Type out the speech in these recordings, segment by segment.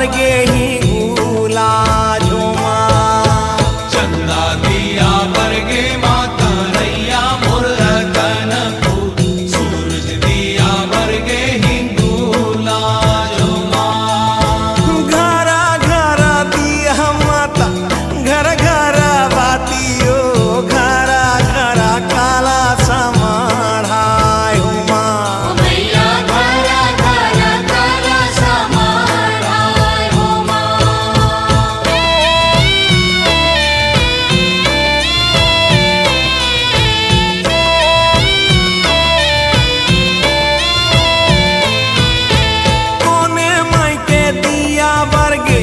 वर्गे ही गुला झुमा चंदा दिया वर्गे माता रैया मुरतन सूरज दिया वर्गे हिंदूला झुमा घरा घरा दिया माता घर घर बातियो घरा घरा काला समाढ़ाय हुमा मैया घरा घरा काला समाढ़ाय हुमा कोने माई के दिया वर्गे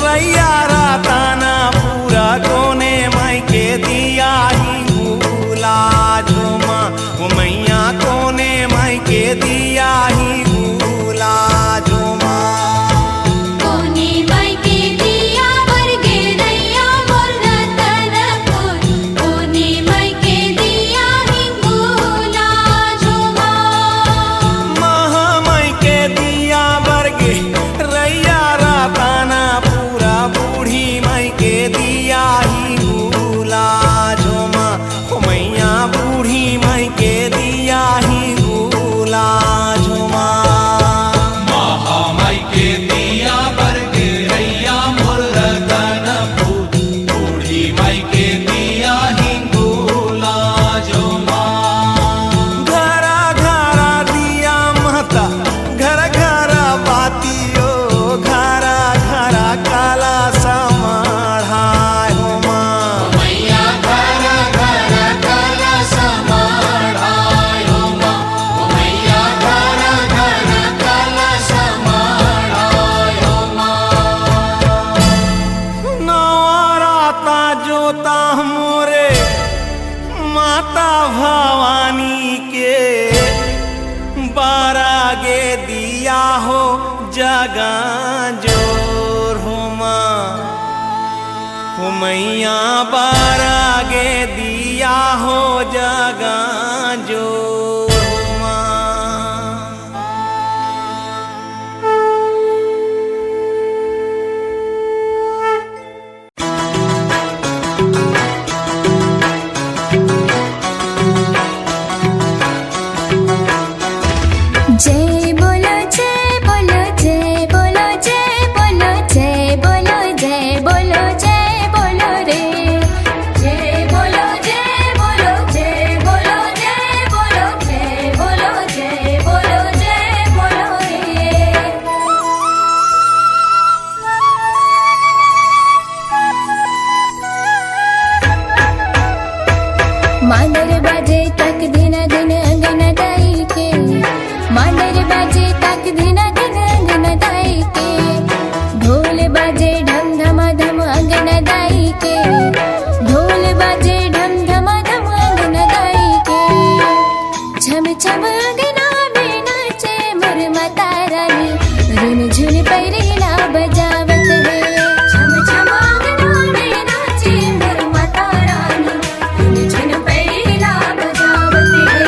रैया राताना पूरा कोने माई के दिया ही गुला झुमा वो मैया कोने माई के दिया ही गुला झुमा कोने माई के दिया वर्गे रैया मुरतनपुर कोने माई के दिया हिंगोला झुमा महामाई के दिया वर्गे रैया राताना पूरा बूढ़ी माई के दिया ही गुला झुमा ओ मैया बूढ़ी माई के दिया ही गुला झुमा महामाई के दिया वर्गे रैया मुरतन बूढ़ी माई के दिया हिंगोला झुमा घरा घरा दिया महता घर घर बातियो घरा घरा काला समाढ़ाय हुमा मैया घरा घरा काला समाढ़ाय हुमा मैया घरा घरा काला समाढ़ाय हुमा नवराता जोता मोरे माता भवानी के बारागे दिया हो जगा जोर हुमा हो मैया बारागे दिया हो जगा जोर हुमा जय बोलो जय बोलो जय बोलो जय बोलो जय बोलो जय बोलो जय बोलो रे जय बोलो जय बोलो जय बोलो जय बोलो जय बोलो जय बोलो जय बोलो रे मांदर बाजे तक दिन दिन अंगना दाई के मांदर बाजे तक दिन दिन अंगना दाई के ढोल बाजे ढम धमा धम अंगना दाई के ढोल बाजे ढम धमा धम अंगना दाई के छम छम अंगना में नाचे मोर माता रानी रुन झुन पैरेला बजावत है छम छम अंगना में नाचे मोर माता रानी रुन झुन पैरेला बजावत है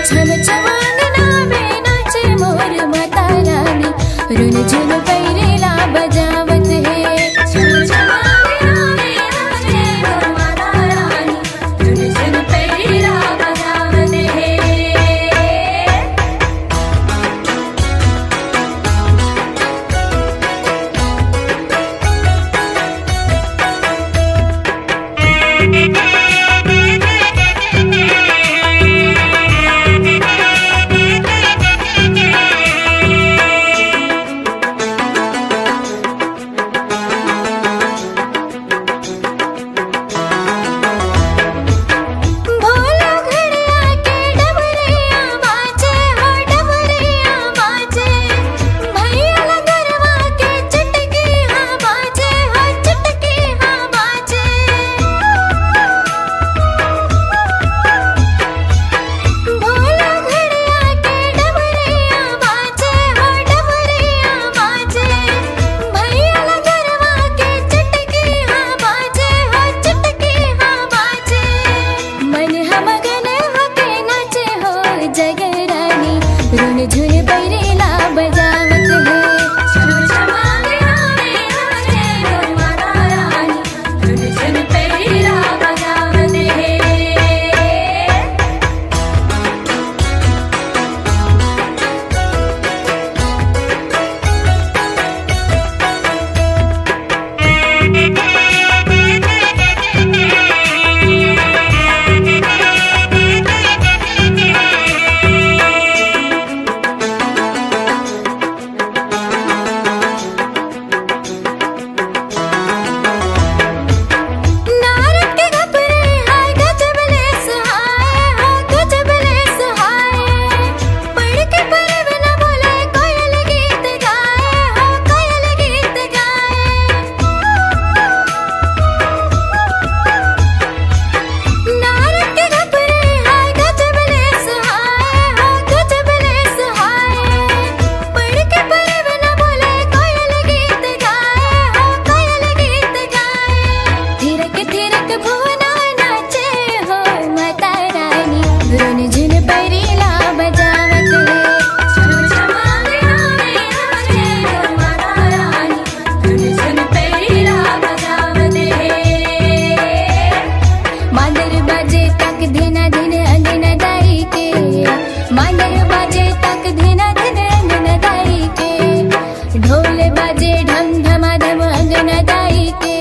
छम छम अंगना में नाचे मोर माता रानी रुन झुन पैरेला बजावत है छम छम अंगना में नाचे मोर माता रानी रुन झुन पैरेला बजावत है रुनझुन पैरीला बजावत छम छम अंगना में आजे माता रानी रुनझुन पैरीला बजावत मांदर बाजे तक धीना धीन अंगना दाई के मांदर बाजे तक धीना धीन अंगना दाई के ढोल बाजे ढम ढमा धम अंगना दाई के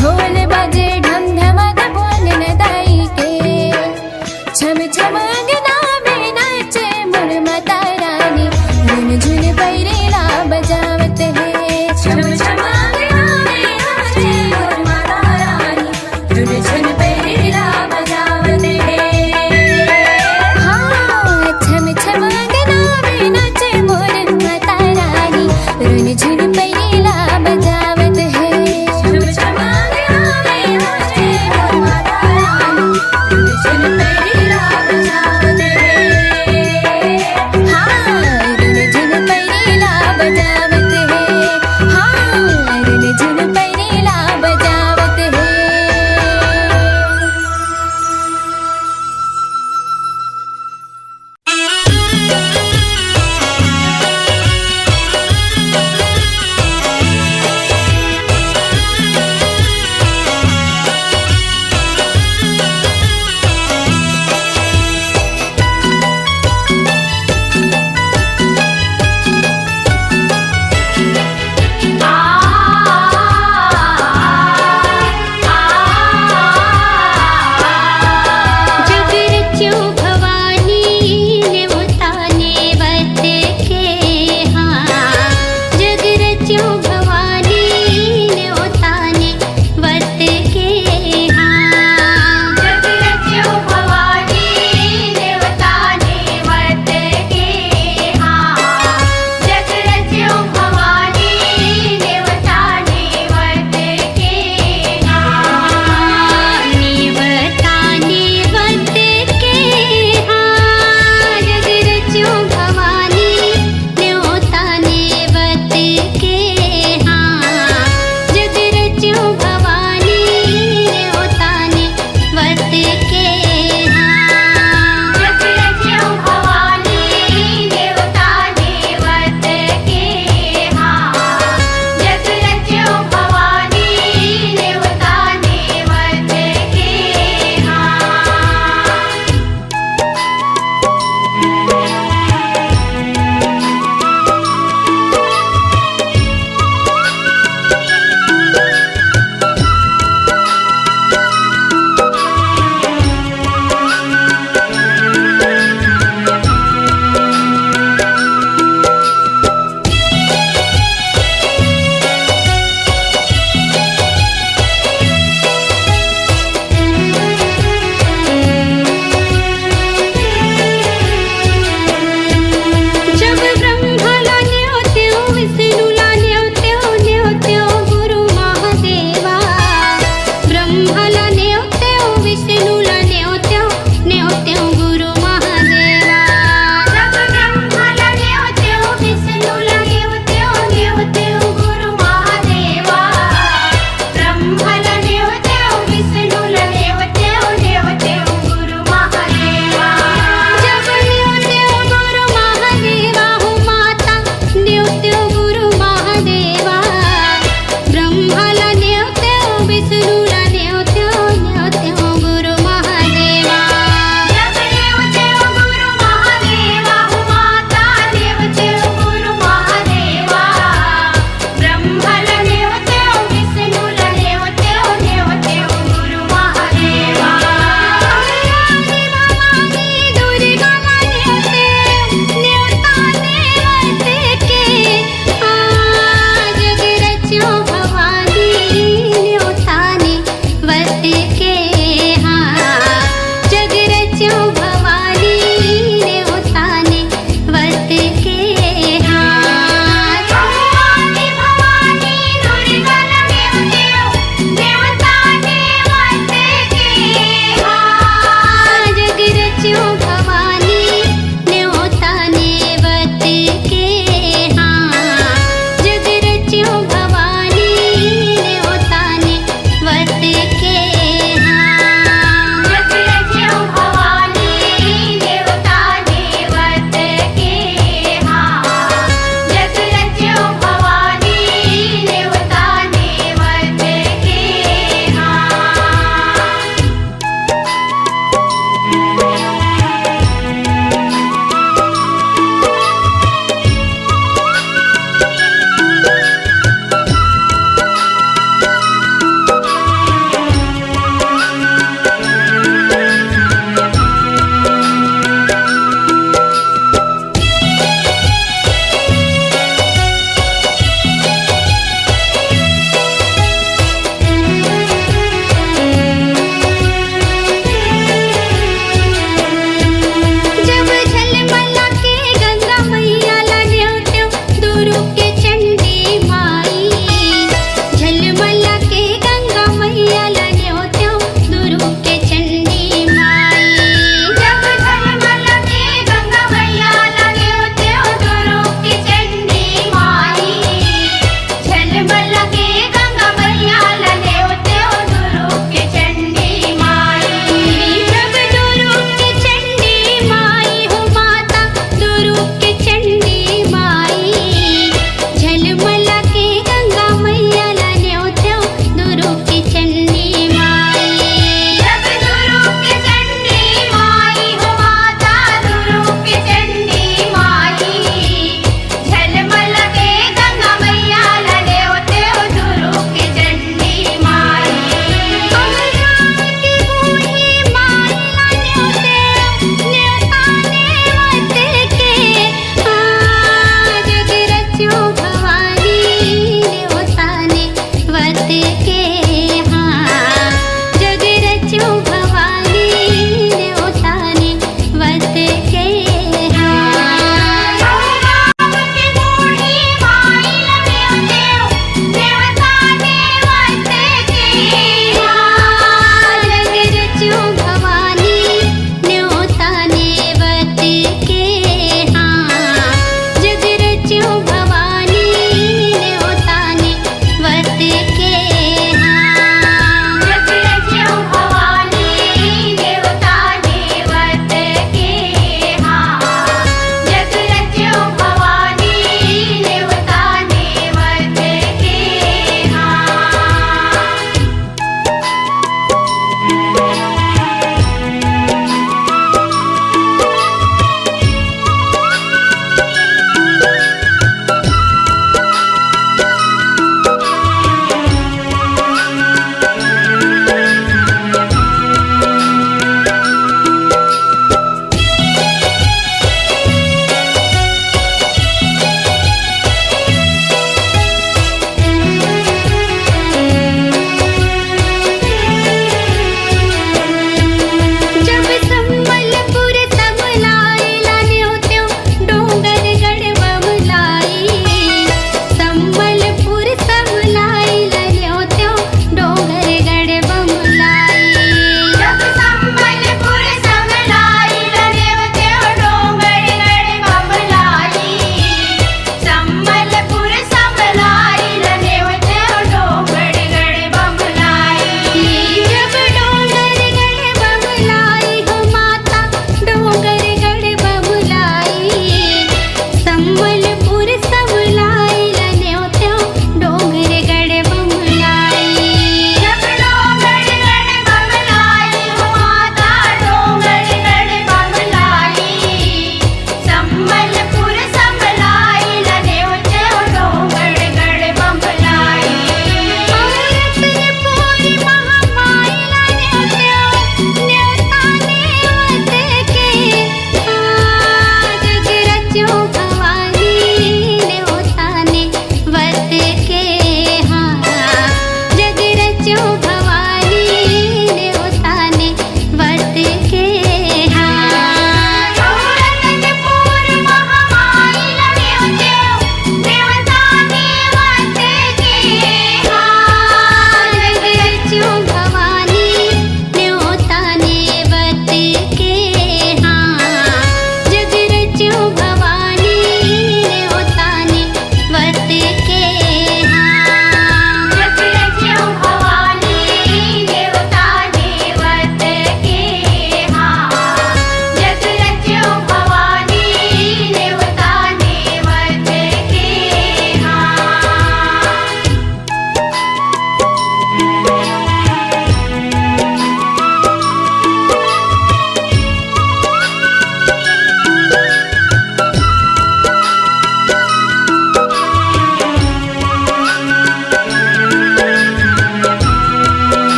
ढोल बाजे ढम ढमा धम अंगना दाई के छम छम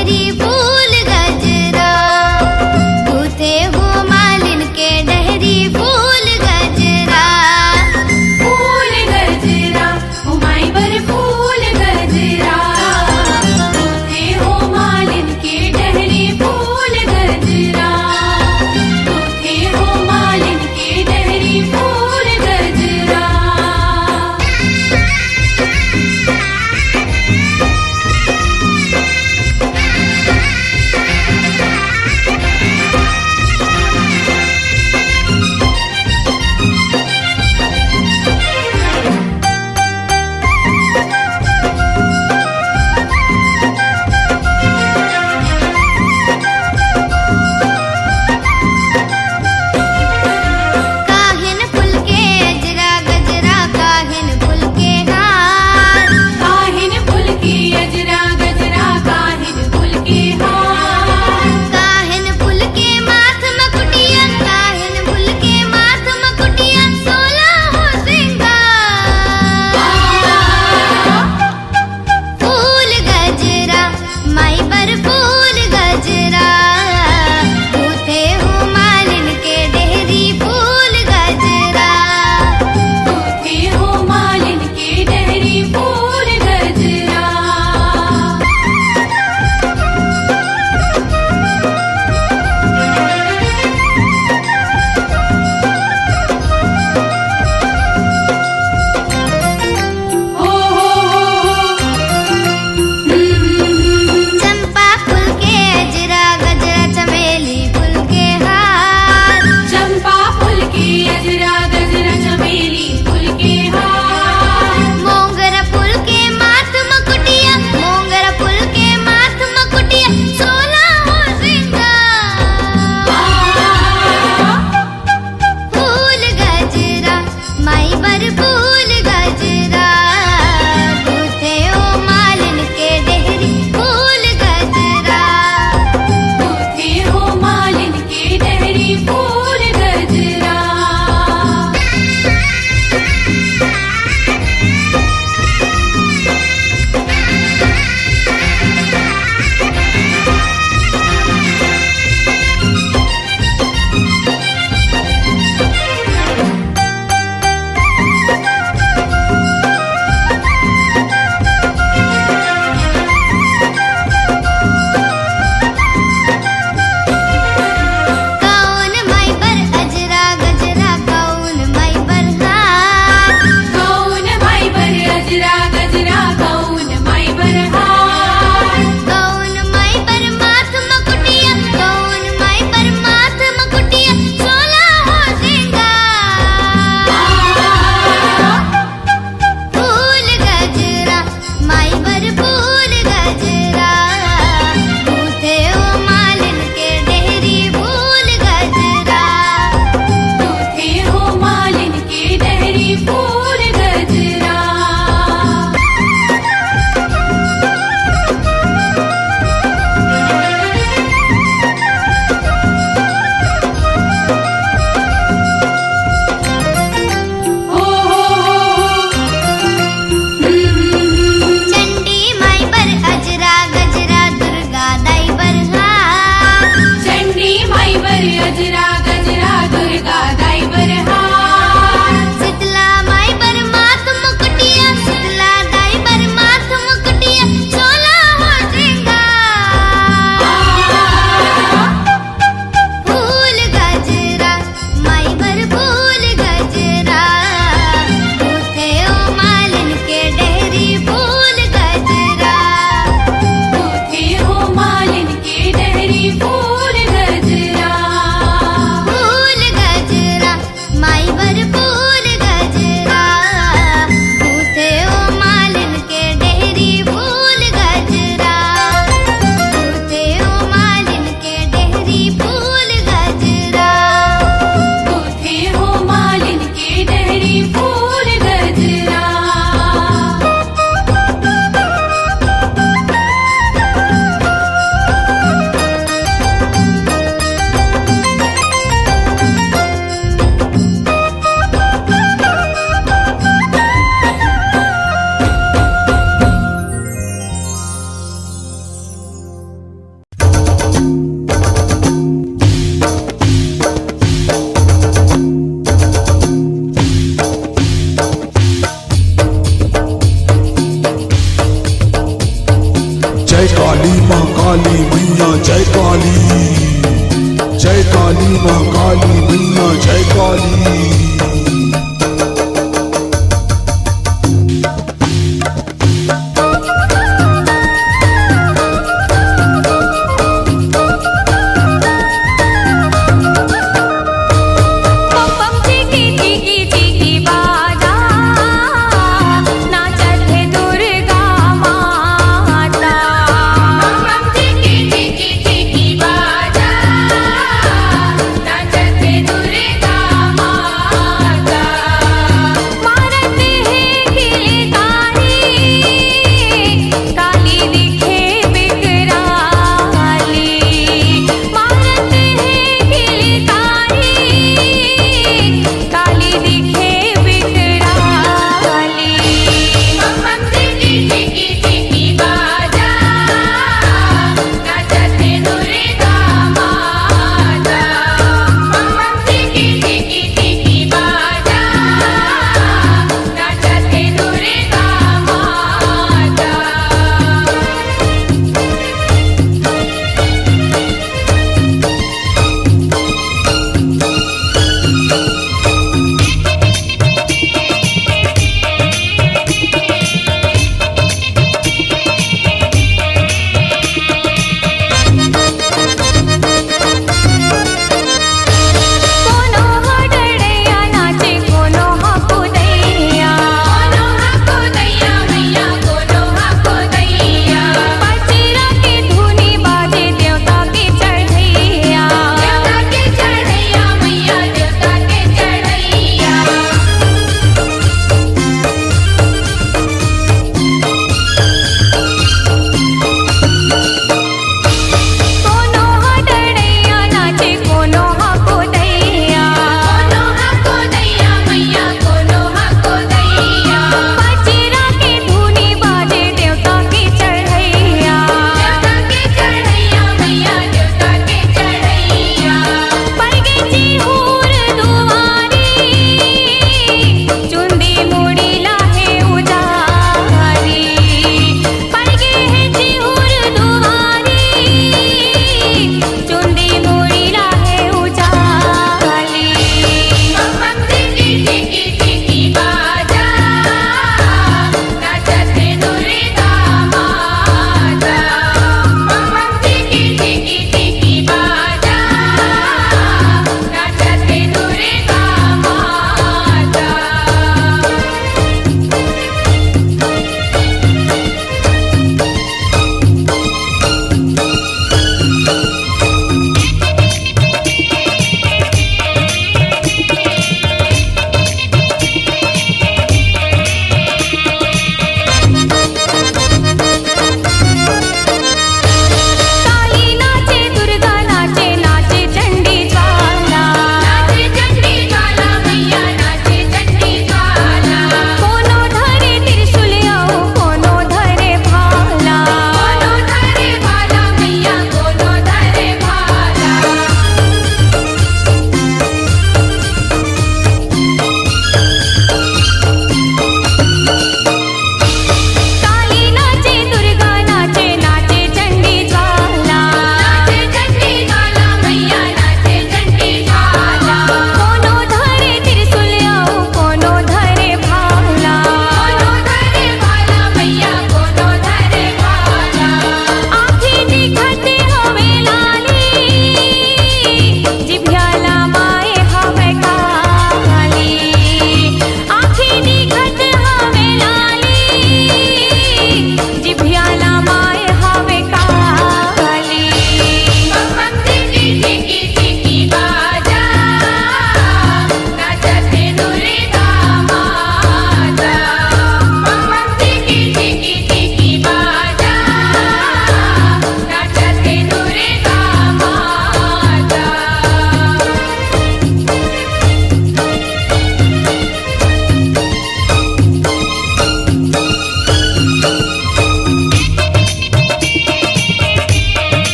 डहरी फूल गजरा गूथे हो मालिन के डहरी फूल गजरा फूल गजरा ओ माई बर फूल गजरा तूथे हो मालिन के डहरी फूल गजरा तूथे हो मालिन के डहरी फूल गजरा काली माँ काली मैया जय काली माँ काली मैया जय काली। दुर्गा माता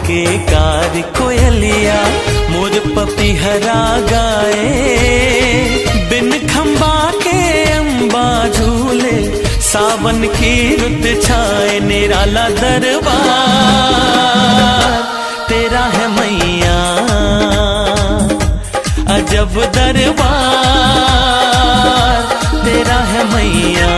के कार कोयलिया मोर पपीहरा गाए, बिन खंबा के अम्बा झूले, सावन की रुत छाए, निराला दरबार तेरा है मैया, अजब दरबार तेरा है मैया।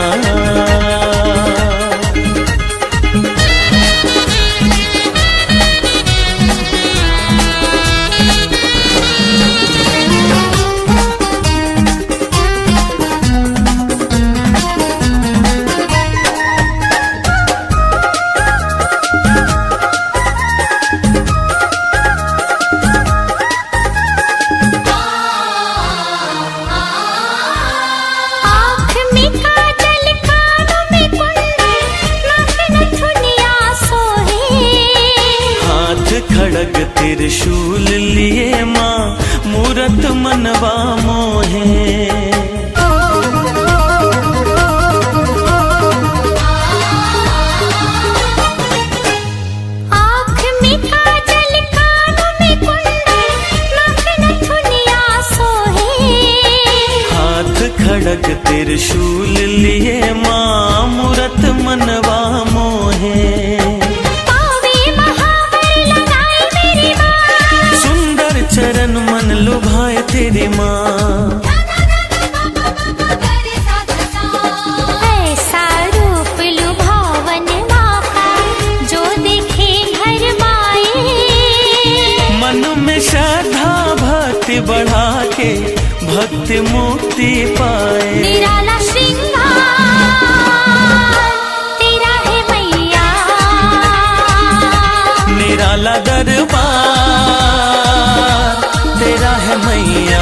खड़ग त्रिशूल लिए माँ मूरत मनवा मोहे, आँख में काजल कानों में कुंडल, नाक नथुनिया सोहे, हाथ खड़ग त्रिशूल लिए माँ मूरत मनवा मोहे, चरण मन लुभाए तेरी माँ, ऐसा रूप लुभावन माँ का जो देखे घर माए, मन में श्रद्धा भक्ति बढ़ा के भक्ति मुक्ति पाए, निराला श्रृंगार तेरा है मैया, निराला दरबार तेरा है मैया।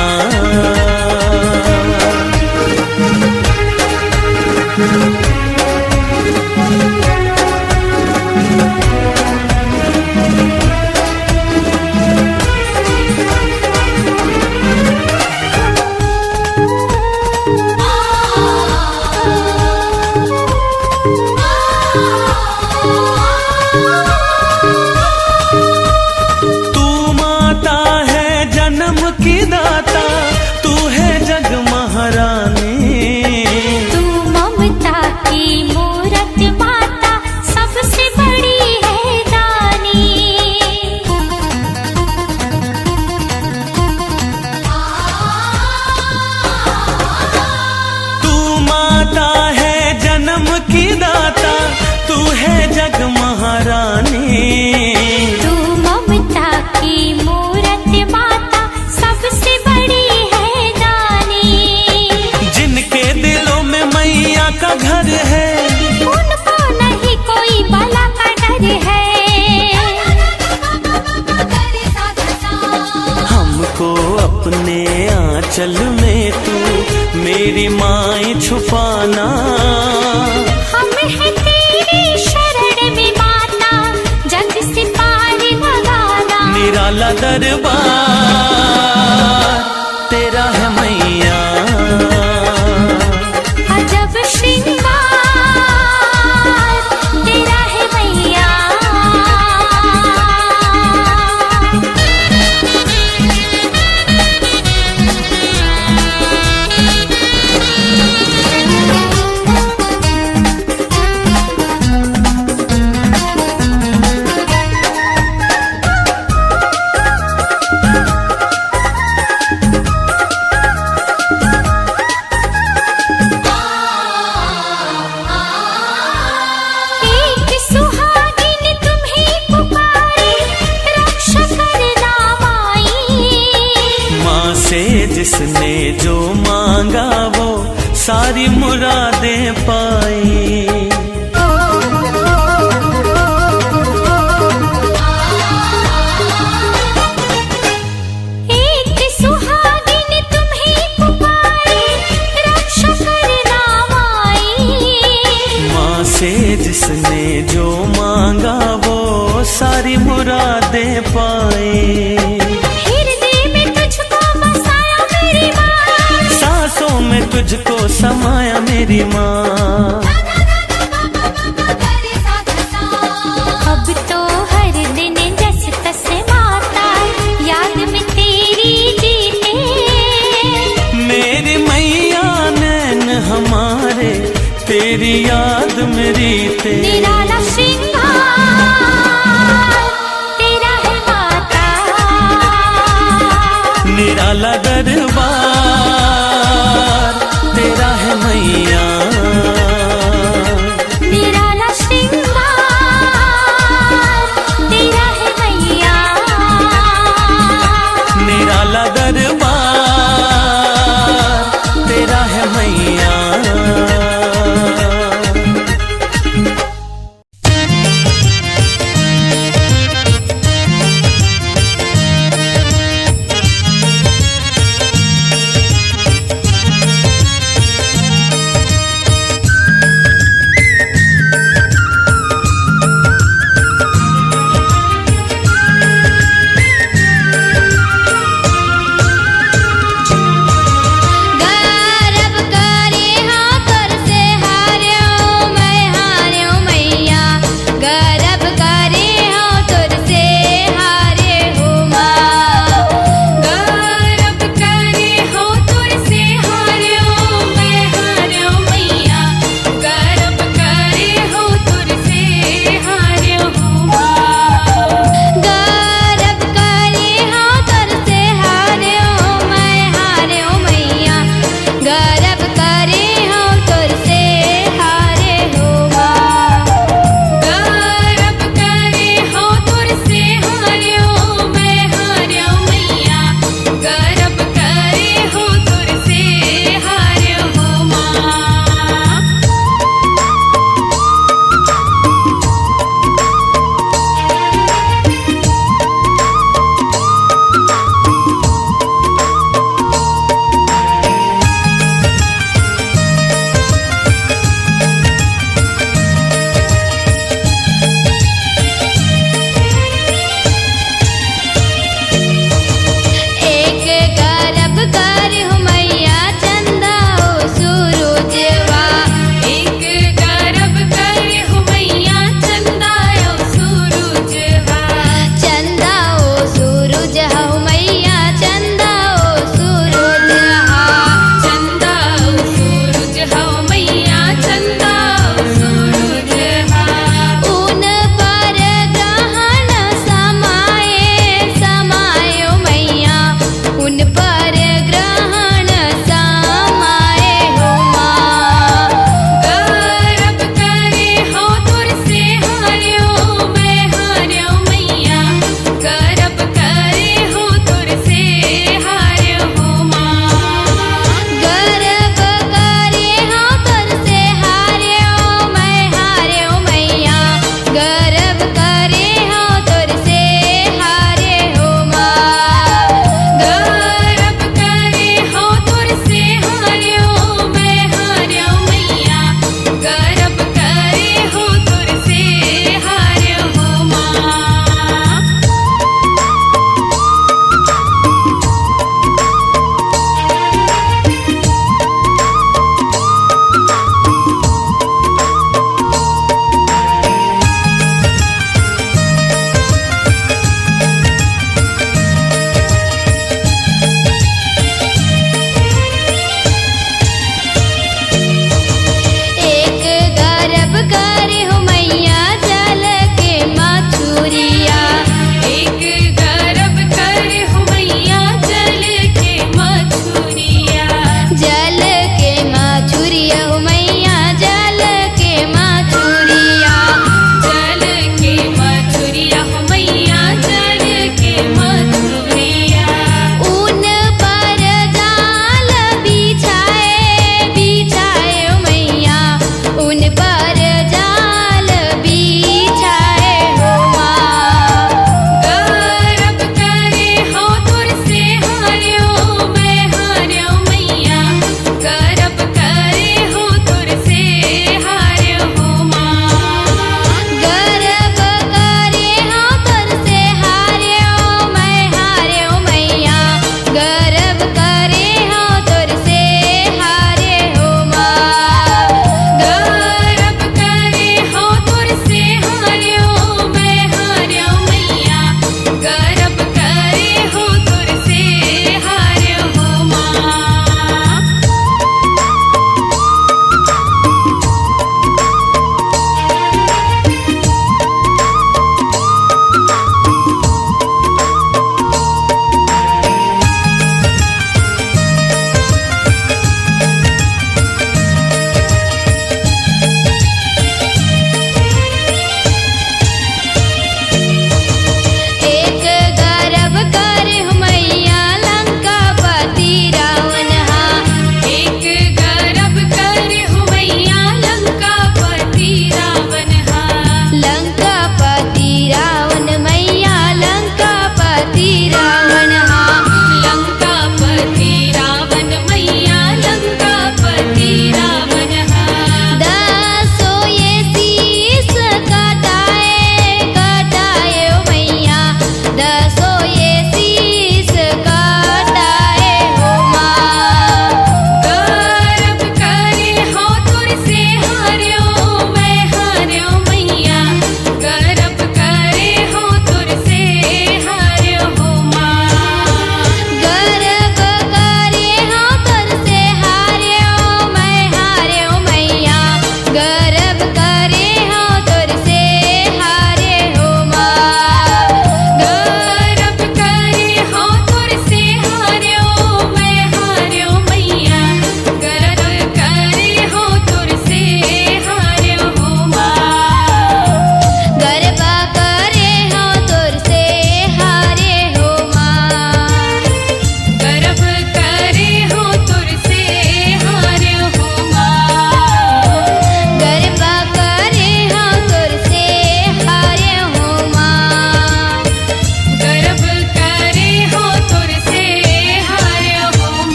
की दाता तू है जग महारानी, तू ममता की मूरत माता सबसे बड़ी है दानी, तू माता है जन्म की दाता, तू है जग महारानी, तू ममता की मूरत माता सबसे बड़ी है दानी, जिनके दिलों में मैया का घर है, उनको नहीं कोई बला का डर है, हमको अपने आंचल में तू मेरी माई छुपाना, हम है तेरी शरण में माता जग से पार लगाना, निराला दरबार तेरा है मैया, अजब श्रृंगार तेरा है मैया। जिसने जो मांगा वो सारी मुरादें पाई, एक सुहागिन तुम्हें पुकारे रक्षा करना माई, माँ से जिसने जो मांगा वो सारी मुरादें पाई, में तुझको समाया मेरी माँ, अब तो हर दिन जस से निराला श्रृंगार तेरा है माता, निराला दरबार तेरा है मैया, निराला श्रृंगार तेरा है मैया, निराला दरबार तेरा है मैया।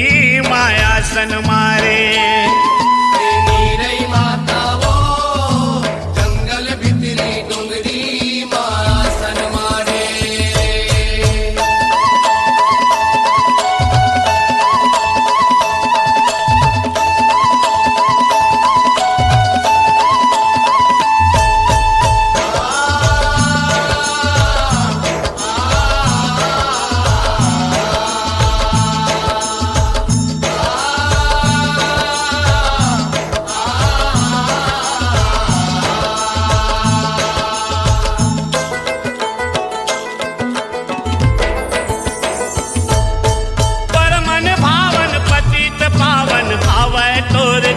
माया सन मारे नीरई माता वो जंगल भितरी डोंगरी माया सन मारे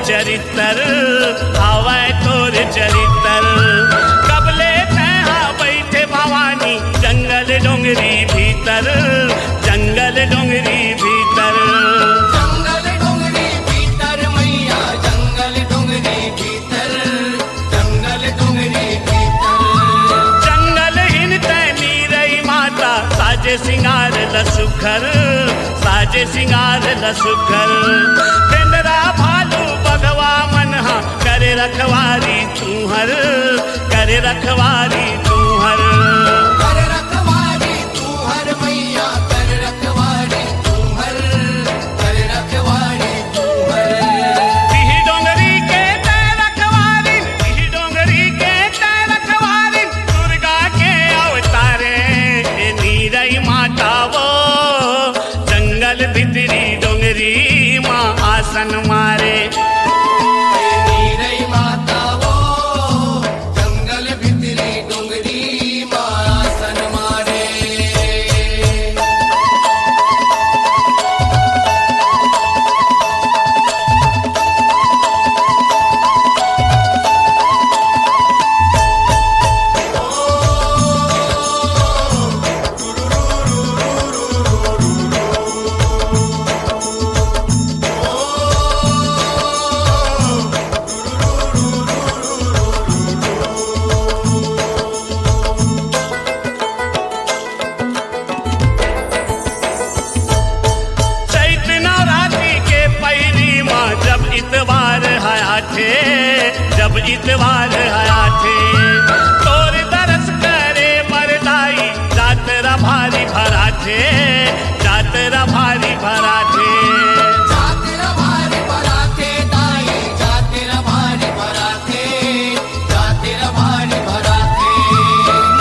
चरित्र आवे तोर चरित्र कबले तहा बैठे भवानी जंगल डोंगरी भीतर जंगल डोंगरी भीतर जंगल डोंगरी भीतर मैया जंगल डोंगरी भीतर जंगल डोंगरी भीतर जंगल हिन नीरई माता साजे सिंगार लसुखर साजे सिंगार लसुखर तेंदरा भालू बगवा मनहा करे रखवारी तूहर करे रखवारी तूहर कर रखवारी तू हर मैया कर रखवारी तू हर कर रखवारी तू हर तिही डोंगरी के तय रखवारी तिही डोंगरी के तय रखवारी दुर्गा के अवतारे नीरई माता वो जंगल भितरी डोंगरी माँ आसन मारे नीरई माता वो जंगल भितरी डोंगरी माया सन मारे जब इतवार हया थे तोर दरस करे मरदाई जातरा भारी भरा थे जातरा भारी भरा थे जातेरा भारी भराते दाई जातेरा भारी भराते जातेरा भारी भराते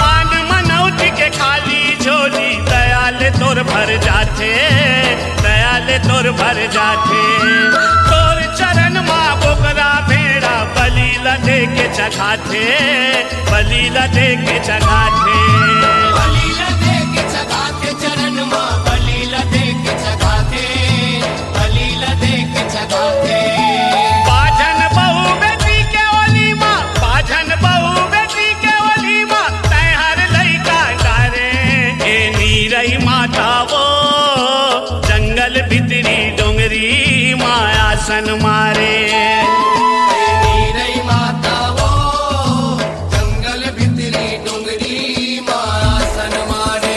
मान मनौती के खाली झोली दयाल तोर भर जाते दयाल तोर भर जाते तोर चरण माँ बोकरा भेड़ा बलि लदे के चढ़ाते बलि लदे के चढ़ाते बलि लदे के चढ़ाते चरण माँ बलि लदे के चढ़ाते बलि लदे के चढ़ाते बाजन बहू बेटी के ओली माँ बाजन बहू बेटी के ओली माँ तय हर लइका डारे ए नीरई माता वो जंगल भितरी डोंगरी माँ आसन मारे नीरई माता वो जंगल भितरी डोंगरी माया सन मारे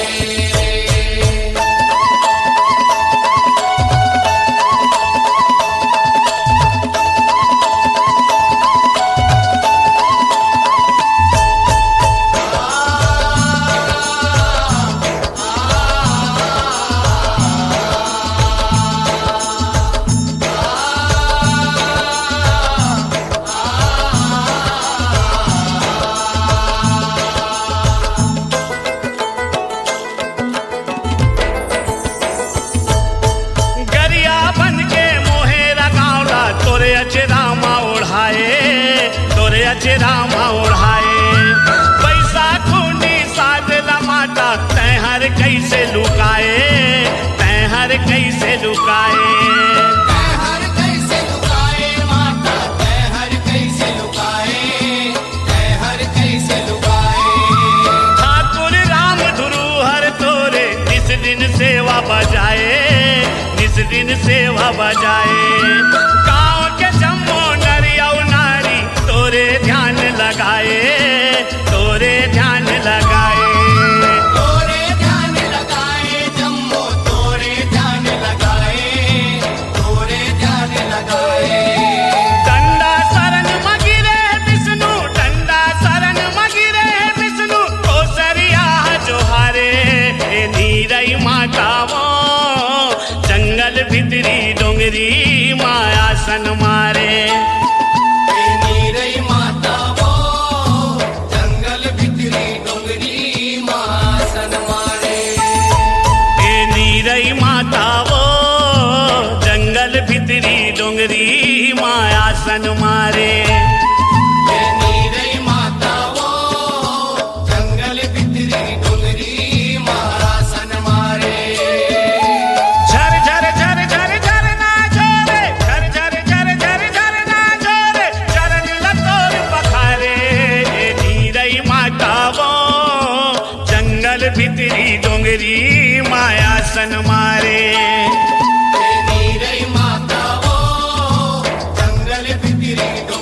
गरिया बन के मोहे लगावड़ा तोरे अचेरा माँ ओढ़ाए तोरे अचेरा माँ ओढ़ाए पैसा खूनी साधला माता तय हर कैसे लुकाए तय हर कैसे लुकाए तै हर कैसे लुकाए माता तै हर कैसे लुकाए तै हर कैसे लुकाए ठाकुर राम धुरुहर तोरे निस दिन सेवा बजाए निस दिन सेवा बजाए गाँव के जम्मो नरिया नारी तोरे ध्यान लगाए तोरे ध्यान लगाए तोरे ध्यान लगाए जम्मो तोरे ध्यान लगाए डोंगरी माया सन मारे नीरई माता वो जंगल भितरी डोंगरी मासन मारे ए नीरई माता वो जंगल भितरी डोंगरी माया सन मारे नीरई माता वो जंगल भितरी डोंगरी मासन मारे झर झर झर झर झर ना जोरे झर झर झर झर झर ना जोरे चरण लतोर पखारे ए नीरई माता वो जंगल भितरी डोंगरी माया सन मारे नीरई माता वो जंगल भितरी डोंगरी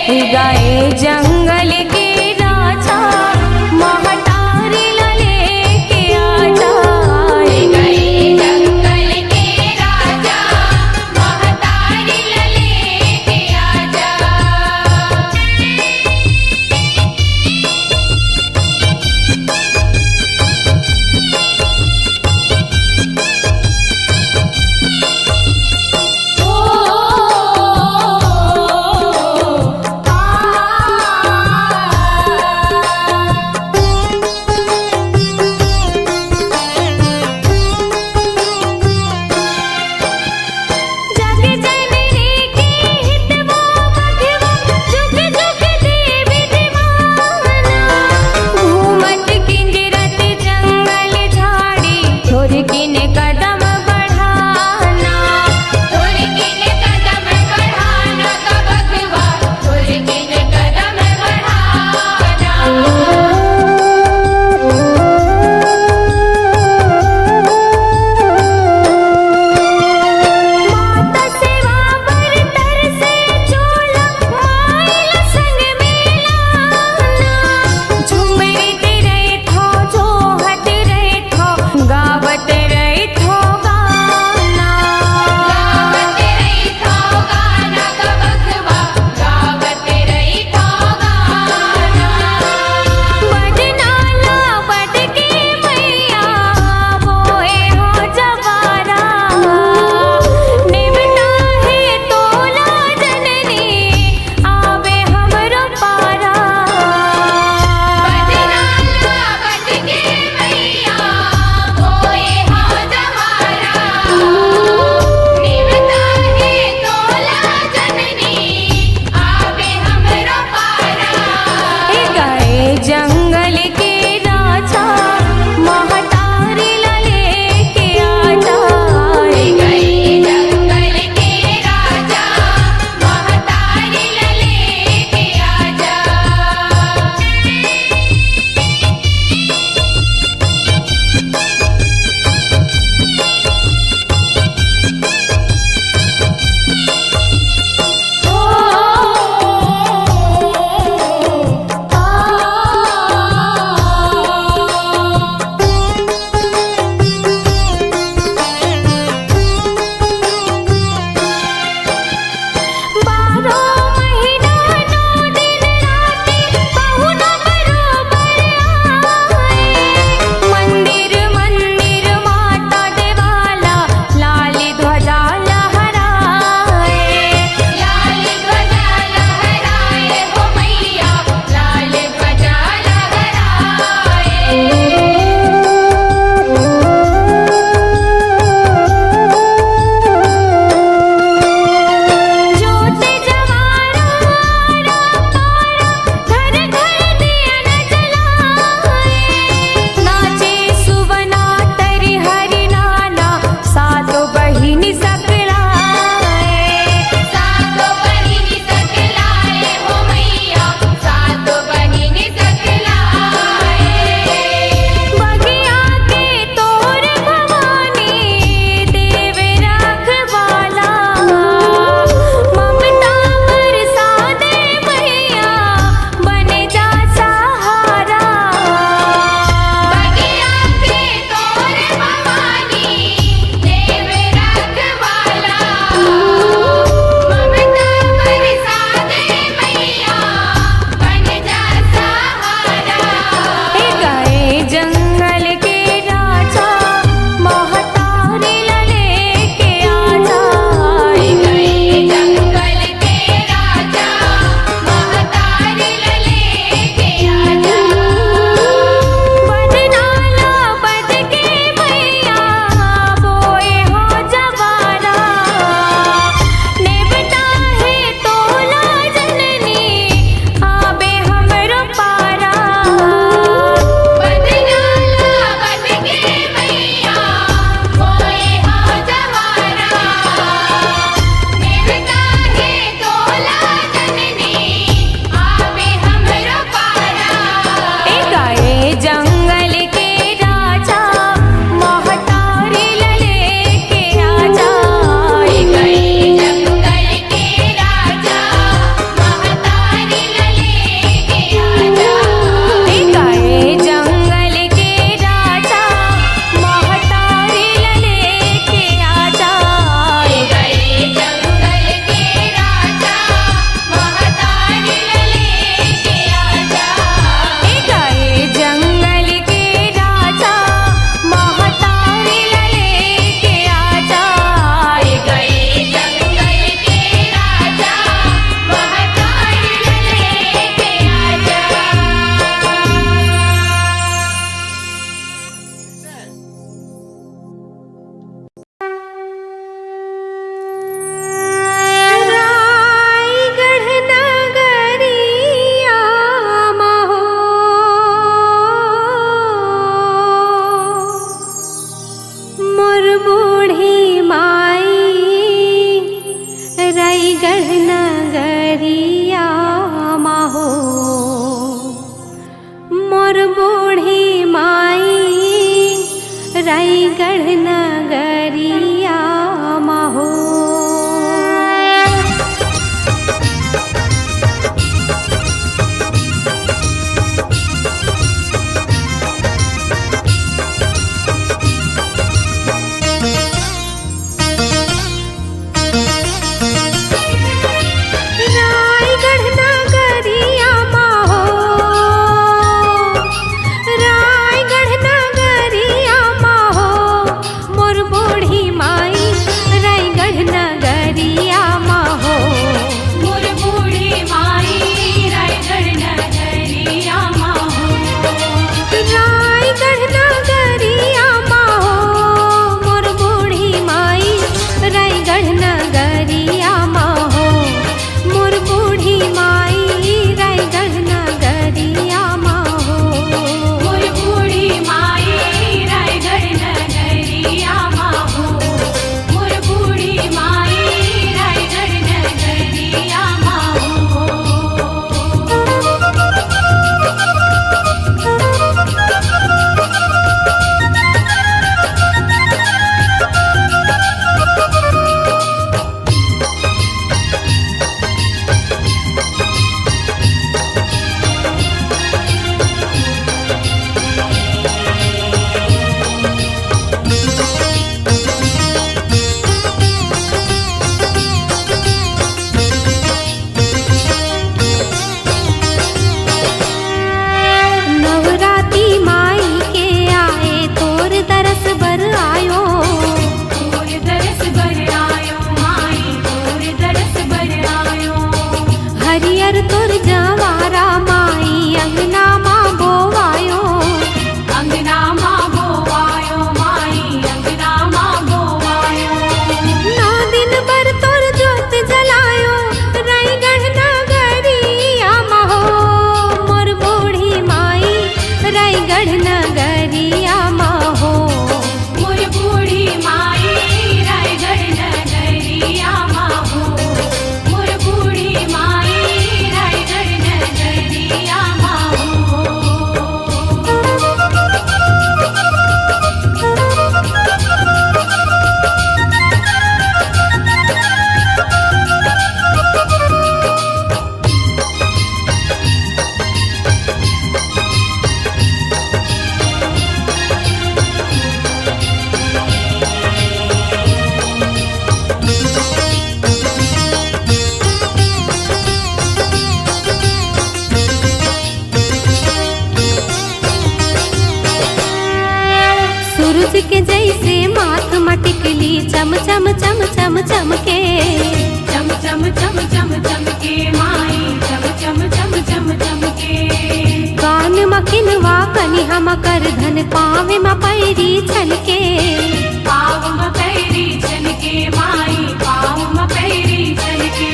गाए जंगल के राजा महतारी लेके आजा गाए जंगल के राजा महतारी लेके आजा ओ रायगढ़ नगरिया माहो। रायगढ़ नगरिया माहो, रायगढ़ नगरिया माहो, मोर बूढ़ी माई रायगढ़ नगरिया माहो। मोर बूढ़ी माई रायगढ़ नगरिया माहो। रायगढ़ नगरिया माहो, मोर बूढ़ी माई रायगढ़ नगरिया माहो। मोर बूढ़ी माई रायगढ़ नगरिया माहो। मोर बूढ़ी माई रायगढ़ नगरिया माहो। मोर बूढ़ी माई रायगढ़ नगरिया माहो। नवराती माई के आए तोर दरस बर आयो। तोर दरस बर आयो माई, तोर दरस बर आयो। हरियर तोर जवारा माई अंगना माँ बोवायो। अंगना माँ बोवायो माई, अंगना माँ बोवायो। 9 दिन बर तोर जोत जलायो रायगढ़ नगरिया माहो। मोर बूढ़ी माई रायगढ़ नगरिया माहो। मोर बूढ़ी माई रायगढ़ नगरिया माहो। मोर बूढ़ी माई रायगढ़ नगरिया माहो। सूरज के जैसे माथ मटिकली चम चम चम चम चम के। चम चम चम चम चम के माई, चम चम चम चम चम के। कान मकिनवा कनिहा मकर धन पावे म पैरी छलके। पाव म पैरी छलके माई, पाव म पैरी छलके।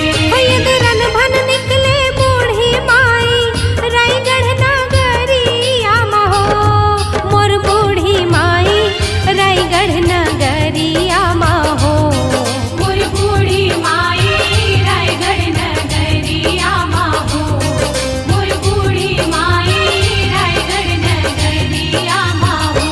यदरन भन निकले बूढ़ी माई रायगढ़ नगरिया माहो। मोर बूढ़ी माई रायगढ़ नगरिया माहो। मोर बूढ़ी माई रायगढ़ नगरिया माहो। मोर बूढ़ी माई रायगढ़ नगरिया माहो।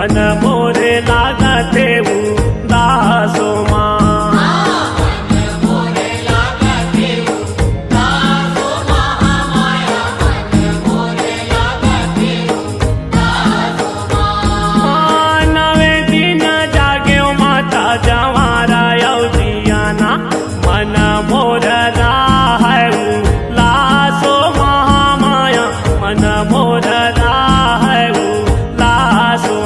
मन मोर लागते उदासो माँ जवारा यौजियाना मन मोर राहु लासो महामाया मन मोर राहु लासो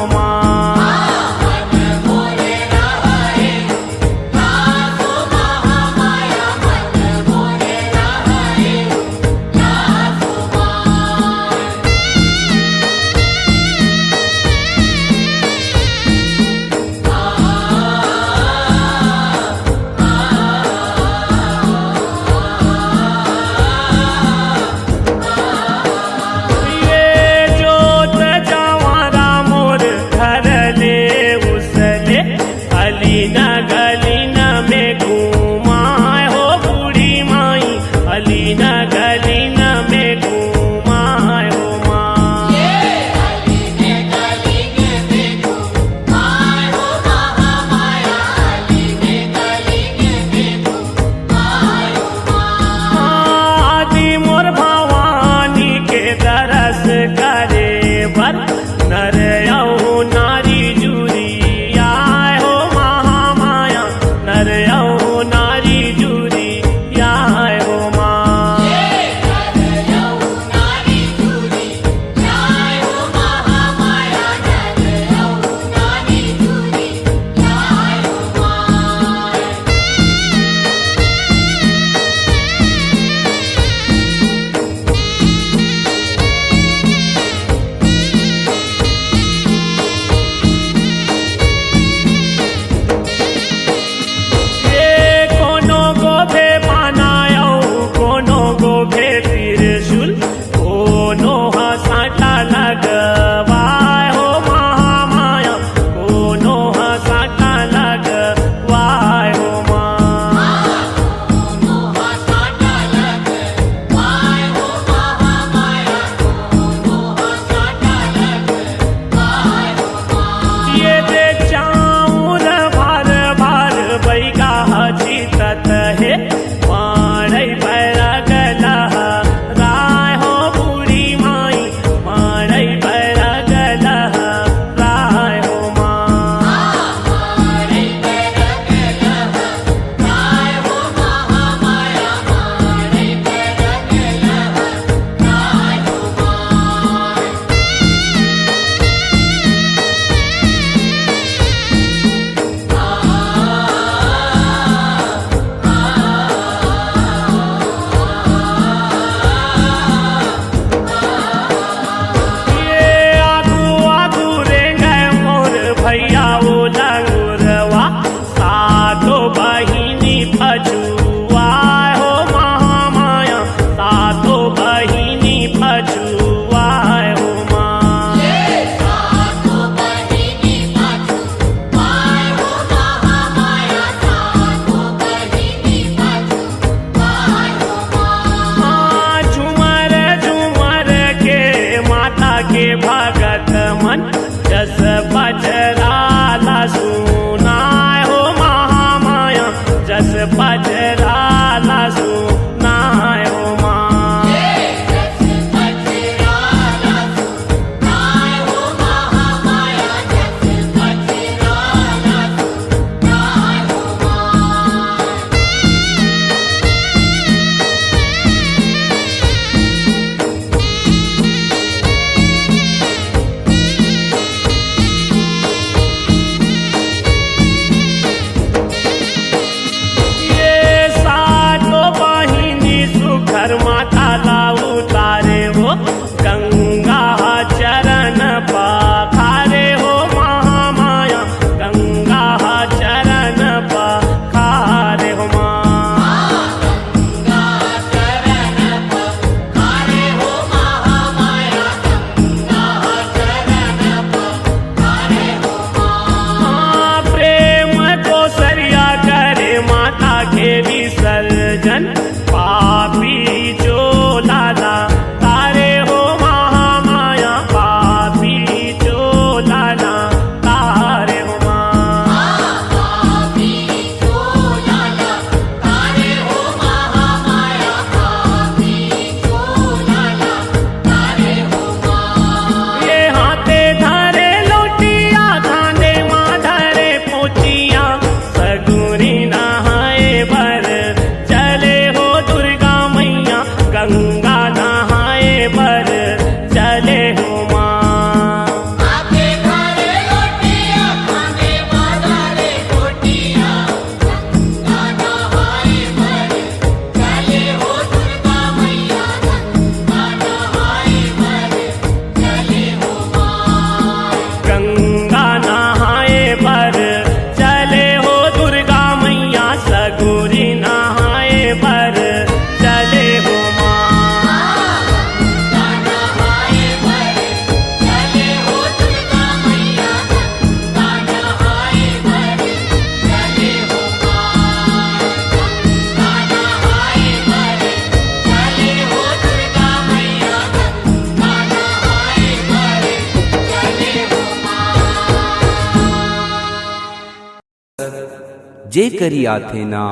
जे करी आथे ना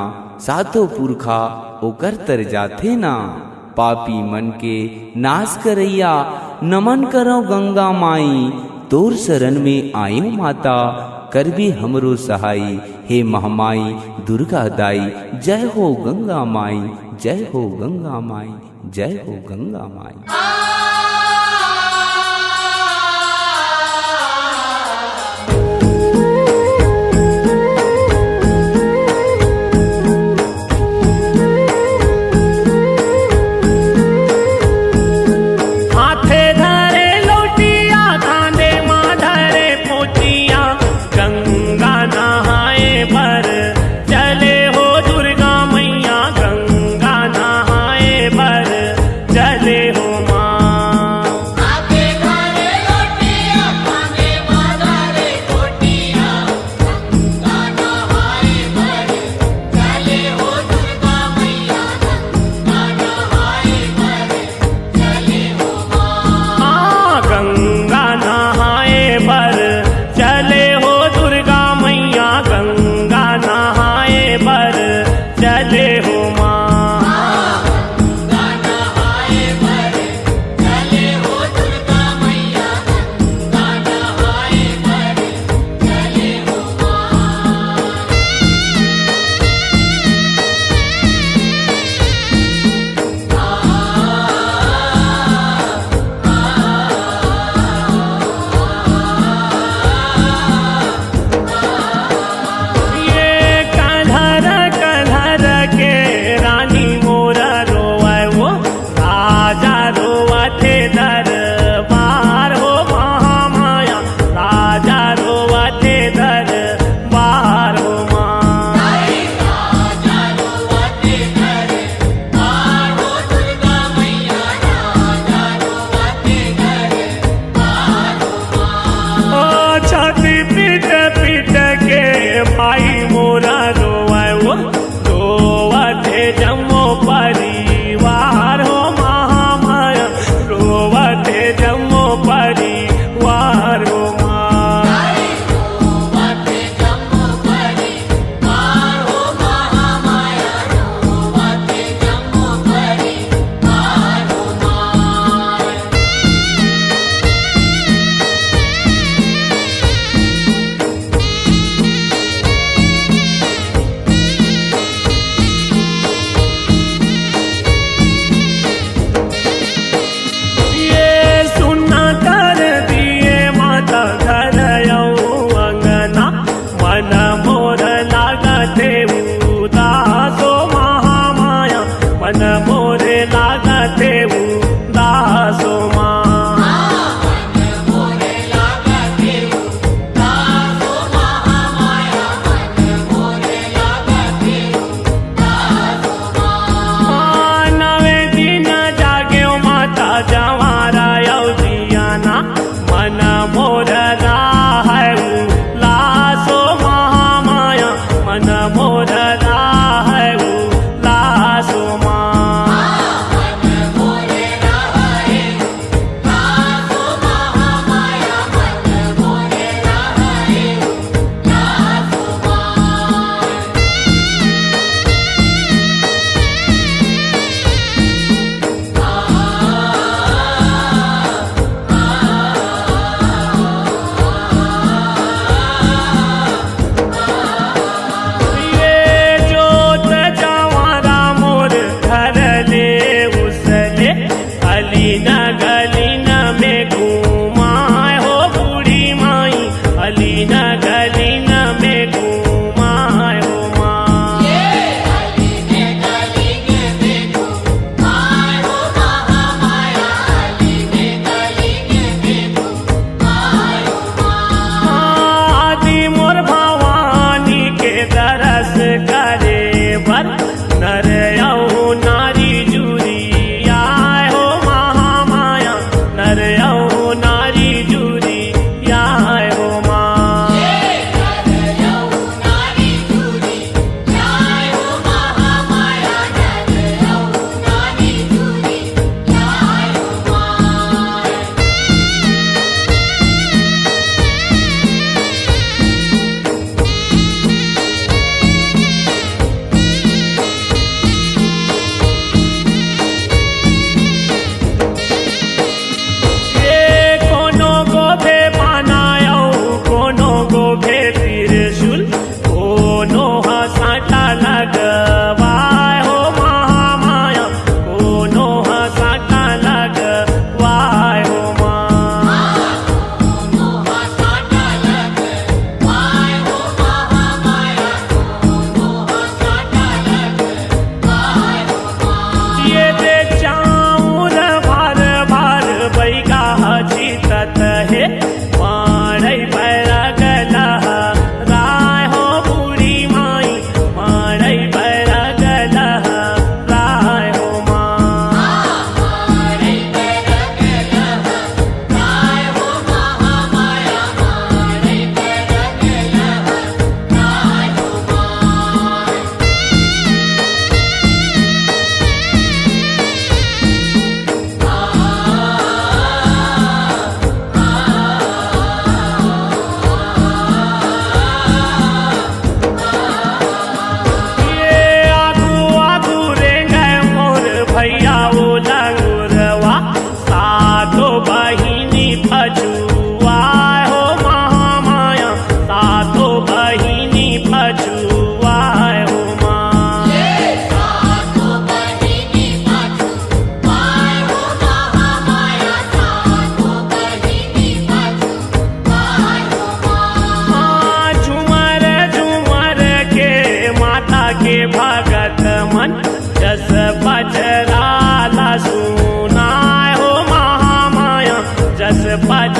सातो पुरखा ओकर तर जाथे ना। पापी मन के नाश करैया नमन करो गंगा माई, तोर शरण में आयो माता कर भी हमरो सहाई। हे महामाई दुर्गा दाई, जय हो गंगा माई, जय हो गंगा माई, जय हो गंगा माई।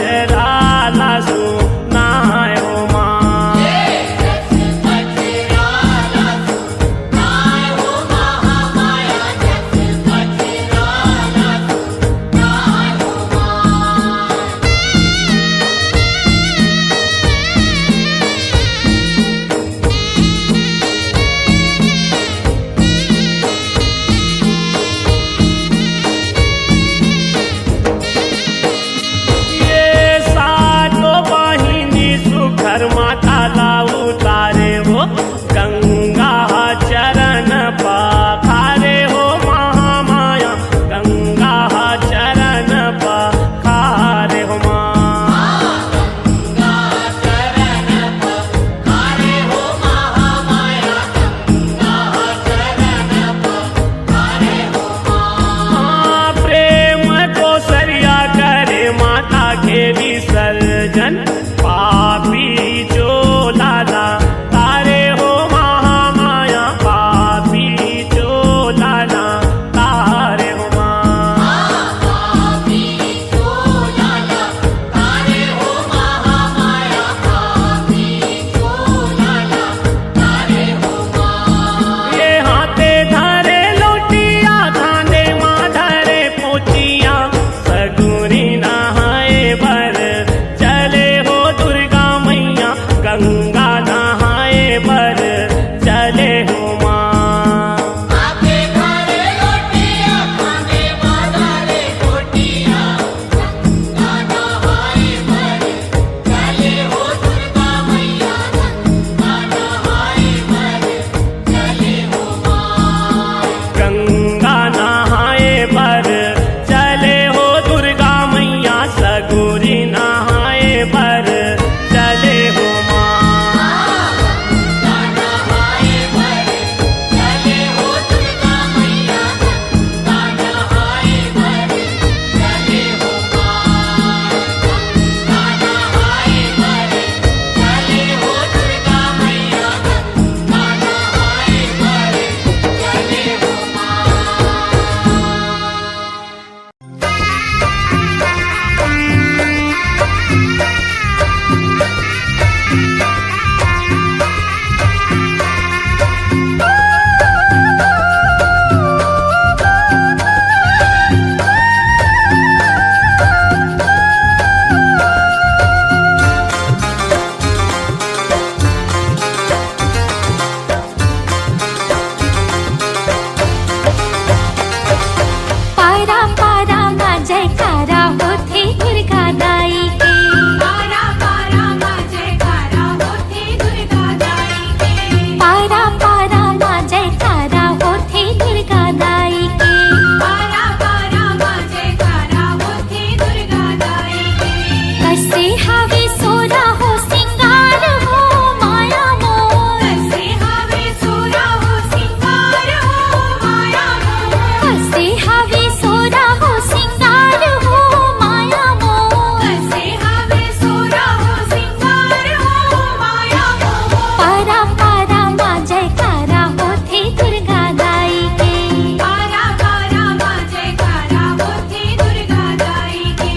पचराला सुनाय हो माँ। घर माता लाऊ तारे हो गंगा चरण पखारे हो महामाया गंगा चरण पखारे हो माँ। प्रेम को सरिया करे माता के विसर्जन पापी जो लाला तारे हो महामाया पापी जो लाला तारे हो माँ। ये हाथे धरे लोटिया थाने माँ धरे पोचिया सगुरी नहाए बर चले हो दुर्गा मैया गंगा नहाए बर चले हो माँ। गंगा नहाए बर चले हो दुर्गा मैया सगुरी नहाए बर चले हो माँ। पारा पारा मा जयकारा होथे दुर्गा दाई के। पारा पारा मा जयकारा होथे दुर्गा दाई के। पारा पारा मा जयकारा होथे दुर्गा दाई के। पारा पारा मा जयकारा होथे दुर्गा दाई के। कसे हावे सोरा हो सिंगार हो माया मोर। कसे हावे सोरा हो सिंगार हो माया मोर। कसे हावे सोरा हो सिंगार हो माया मोर। कसे हावे सोरा हो सिंगार हो माया मोर। पारा पारा मा जयकारा होथे दुर्गा दाई के। पारा पारा मा जयकारा होथे दुर्गा दाई के।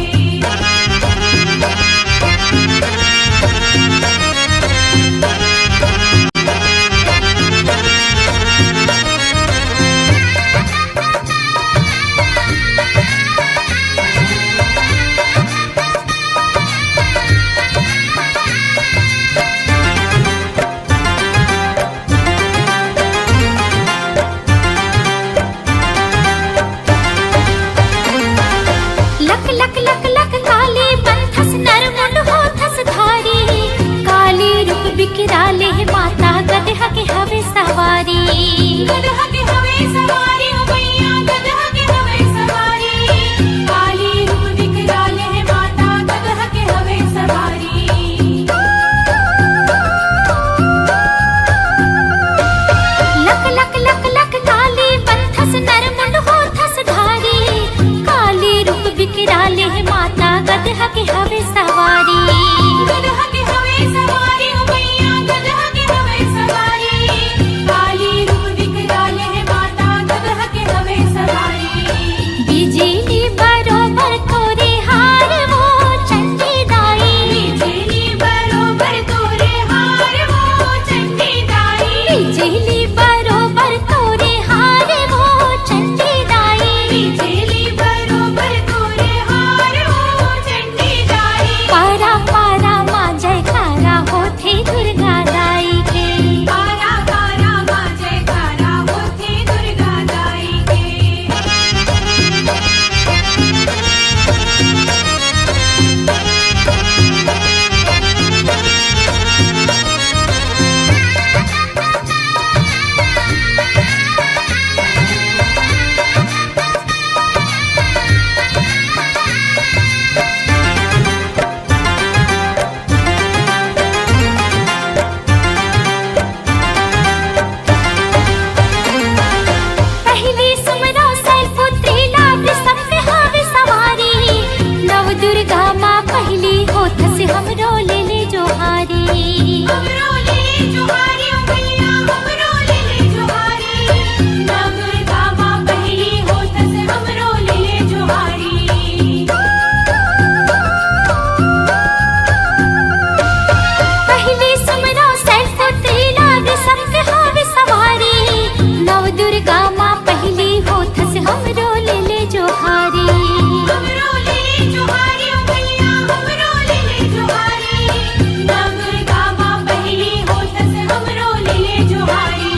हमरो ले ले जोहारी हमरो ले ले जोहारी ओ मैया हमरो ले ले जोहारी नव गामा पहली होत से हमरो ले ले जोहारी पहली सुमरा सैफ तेला गे सबके हावे सवारी नव दुर्गा माँ पहली होत से हमरो ले ले जोहारी हमरो ले ले जोहारी ओ मैया हमरो ले ले जोहारी नव गामा पहली होत से हमरो ले ले जोहारी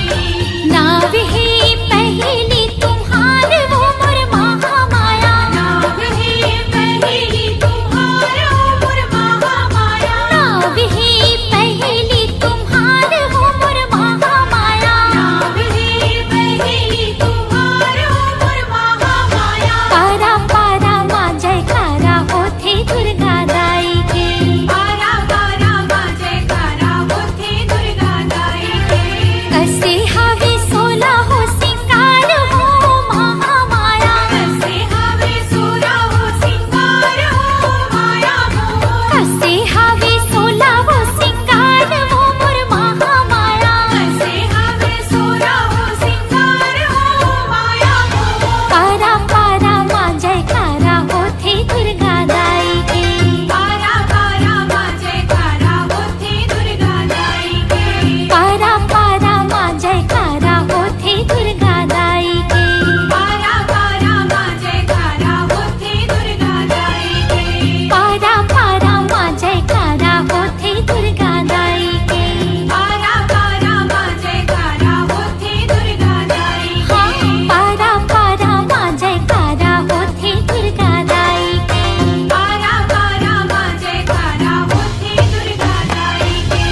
नाव ही पहली तुम्हार वो मोर महामाया नाव ही पहली तुम्हार वो मोर महामाया नाव ही पहली तुम्हार वो मोर महामाया नाव ही पहली तुम्हार वो मोर महामाया पारा पारा माँ जयकारा होथे दुर्गा दाई के पारा पारा माँ जयकारा होथे दुर्गा दाई के कसे हावे सोला हो सिंगार हो महामाया कसे हावे सोला हो सिंगार हो माया हो कसे हावे सोला हो सिंगार हो मोर महामाया कसे हावे सोला हो सिंगार हो माया हो पारा पारा माँ जयकारा होथे दुर्गा दाई के पारा पारा माँ जयकारा होथे दुर्गा दाई के पारा पारा माँ जयकारा होथे दुर्गा दाई के पारा पारा माँ जयकारा होथे दुर्गा दाई के पारा पारा माँ जयकारा होथे दुर्गा दाई के पारा पारा माँ जयकारा होथे दुर्गा दाई के पारा पारा माँ जयकारा होथे दुर्गा दाई के पारा पारा माँ जयकारा होथे दुर्गा दाई के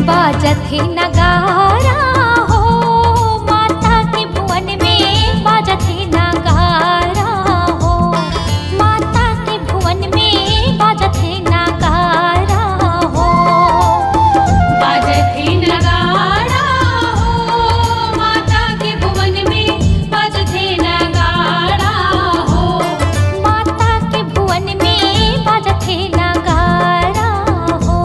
बाजत है नगारा हो माता के भुवन में बाजत है नगारा हो माता के भुवन में बाजत है नगारा हो बाजत है नगारा हो माता के भुवन में बाजत है नगारा हो माता के भुवन में बाजत है नगारा हो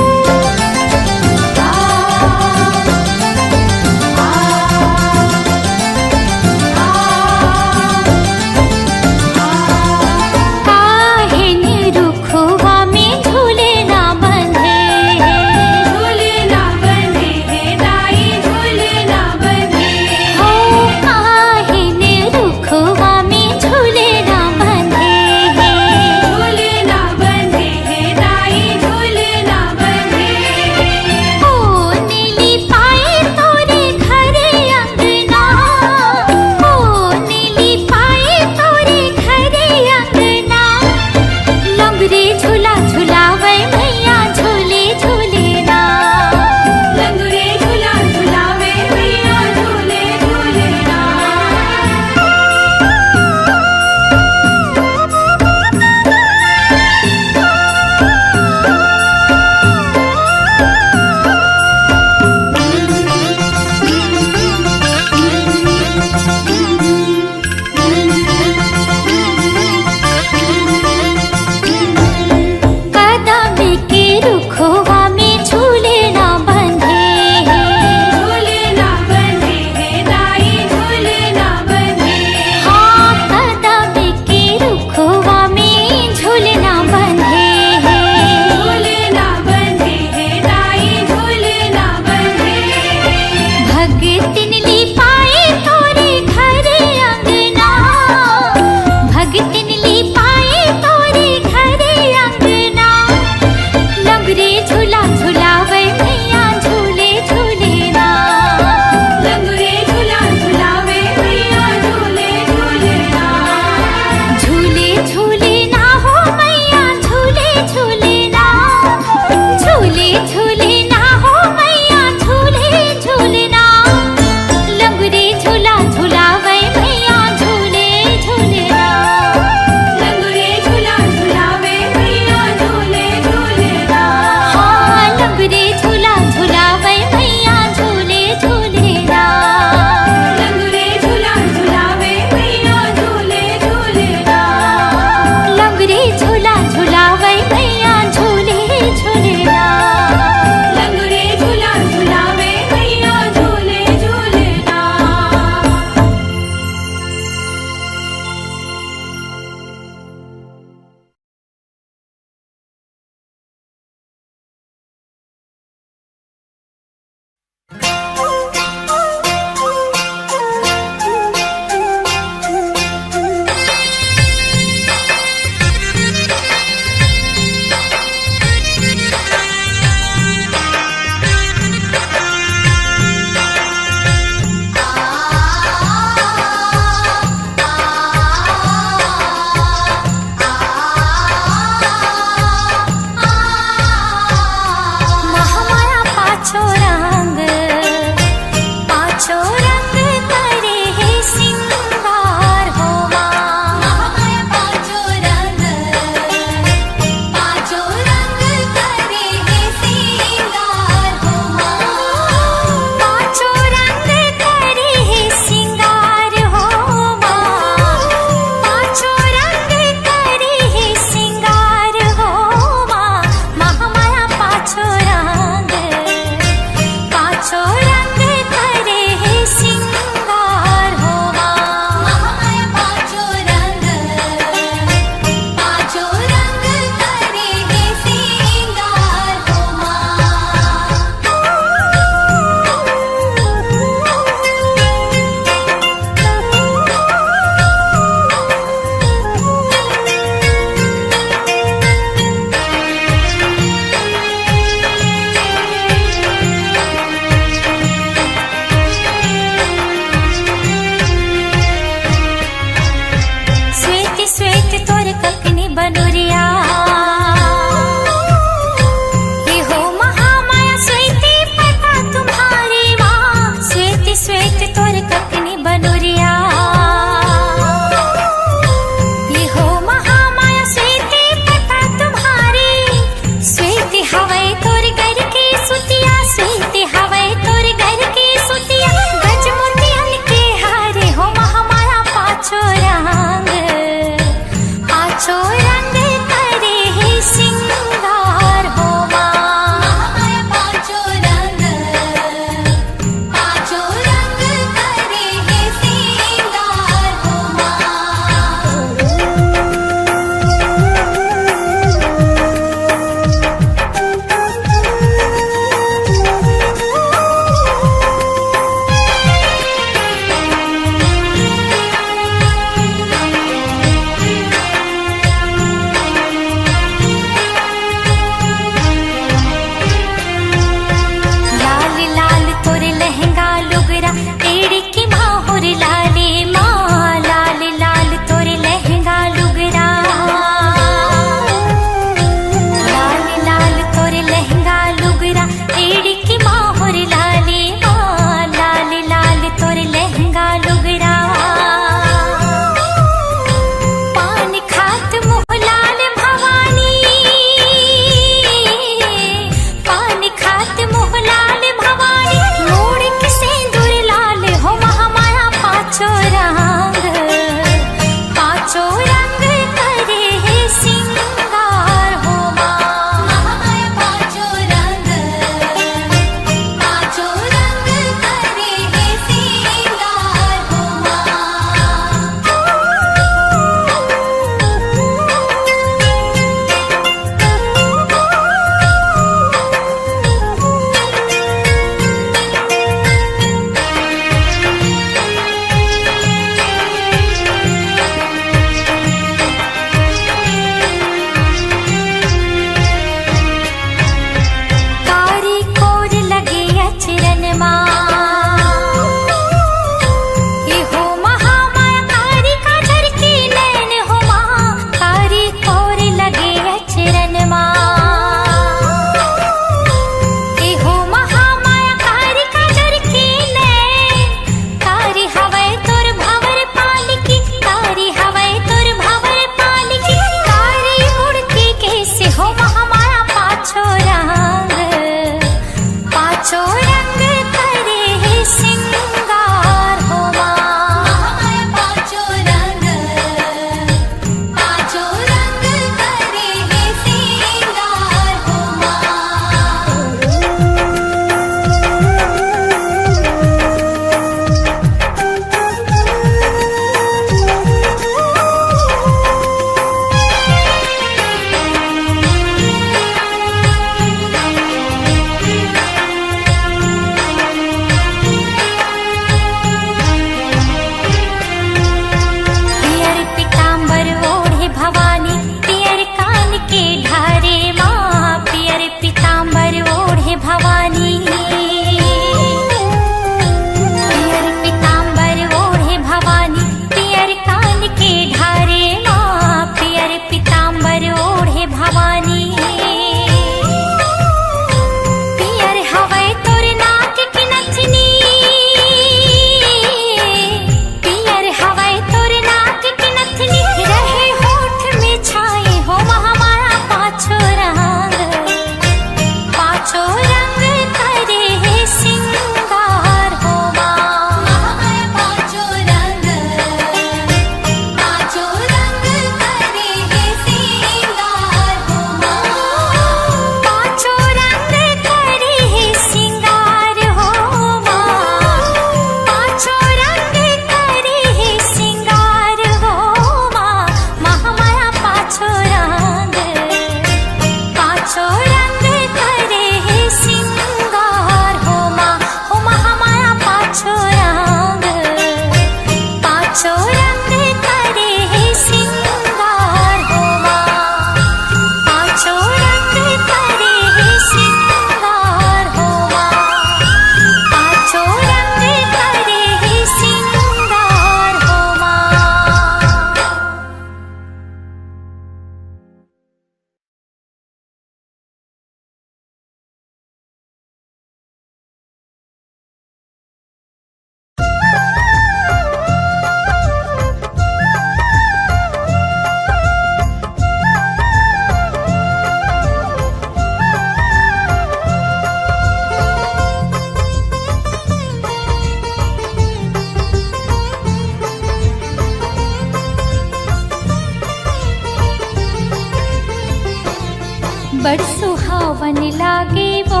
बड़ सुहावन लागे वो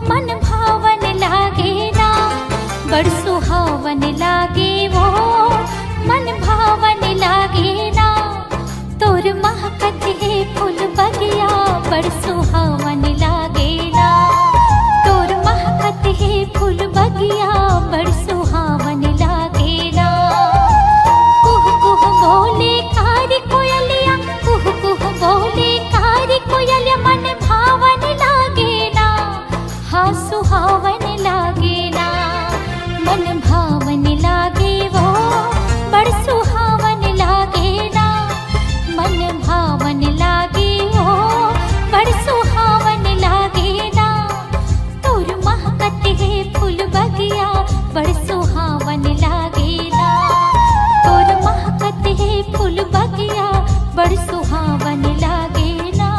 मन भावन लागे ना, बड़ सुहावन लागे वो मन भावन लागे ना। तोर महकत है फूल बगिया बड़ सुहावन लागे ना, तोर महकत है फूल बगिया बड़ सुहावन लागे ना। कुह कुह बोले कारी कोयलिया, कुह कुह बोले कारी कोयलिया मन भावन लागे ना, हाँ सुहावन लागे ना। मन भावन लागे वो बड़ सुहावन लागे ना, मन भावन लागे वो बड़ सुहावन लागे ना। तोर महकत है फूल बगिया बड़ सुहावन लागे ना, तोर महकत है फूल बगिया बड़ सुहावन लागे ना।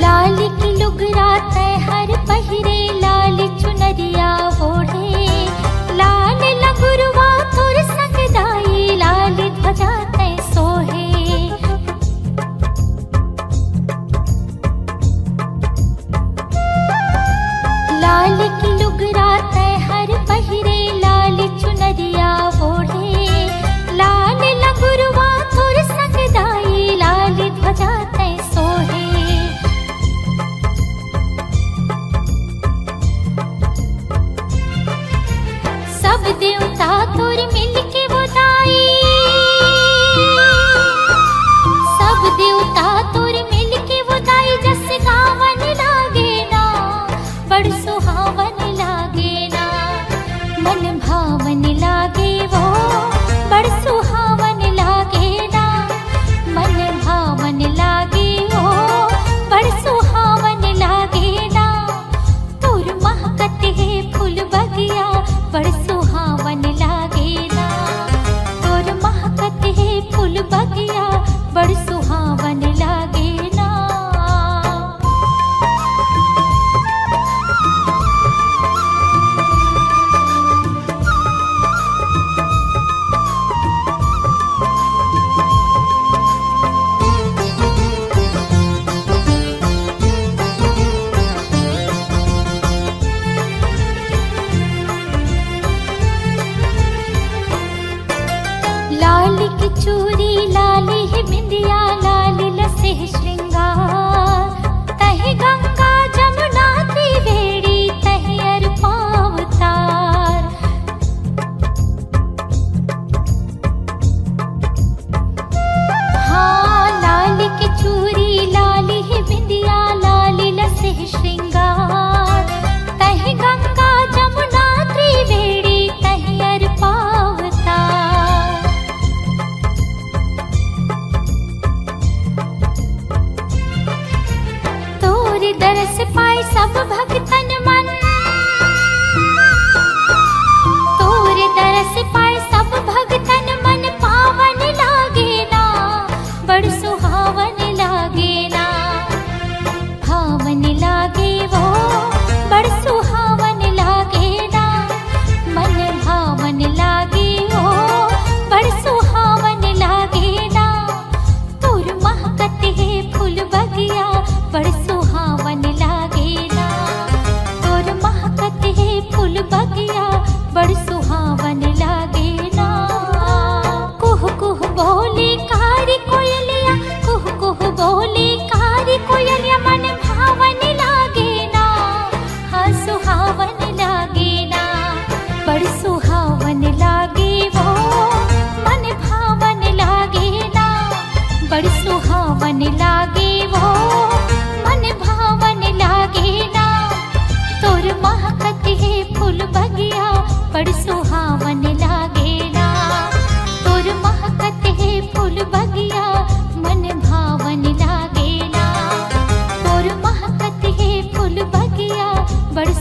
लाल की लुगरा तय हर पहिरे लाल चुनरिया ओढ़े, लाल लगुरवा थोर सकदाई लाल ध्वजा तय सोहे। लाल की लुगरा तय हर पहिरे लाल चुनरिया ओढ़े, लाल लगुरवा थोर सकदाई लाल ध्वजा तय सोहे। सब देवता तोर मिल के बुदाई, सब देवता तोर मिल के बुदाई जस गावन लागे ना, बड़ सुहावन लागे ना। मन भावन लागे वो बड़ सुहावन लागे ना, मन भावन लागे वो बड़ सुहावन लागे ना। तोर महकत है फूल बगिया बड़ सुहावन लागे ना, तोर महकत है फूल बगिया बड़ सुहावन लागे ना। लाल की चूड़ी लाल ही बिंदिया लाल लसे श्रृंगार, तहि गंगा जमुना त्रिवेणी तहि अर पावतार। हाँ लाल की चूड़ी लाल ही बिंदिया लाल लसे श्रृंगार, तहि गंगा जमुना त्रिवेणी तहि अर पावतार। तोर दरस पाए सब भक्तन मन, तोर दरस पाए सब भक्तन मन पावन लागे ना, बड़ सुहावन लागे ना। भावन लागे वो बड़ सुहावन लागे ना, मन भावन लागे वो बड़ सुहावन लागे ना। तोर महकत है फूल बगिया बड़ सुहावन लागे ना, तोर महकत है फूल बगिया बड़ सुहावन लागे ना। कुह कुह बोले कारी कोयलिया, कुह कुह बोले कारी कोयलिया मन भावन लागे ना, हाँ सुहावन लागे ना। बड़ सुहावन लागे वो मन भावन लागे ना, बड़ सुहावन लागे वो मन भावन लागे ना। तोर महकत है फूल बगिया बड़ सुहावन लागे ना, तोर महकत है फूल बगिया मन भावन लागे ना, तोर महकत है फूल बगिया बड़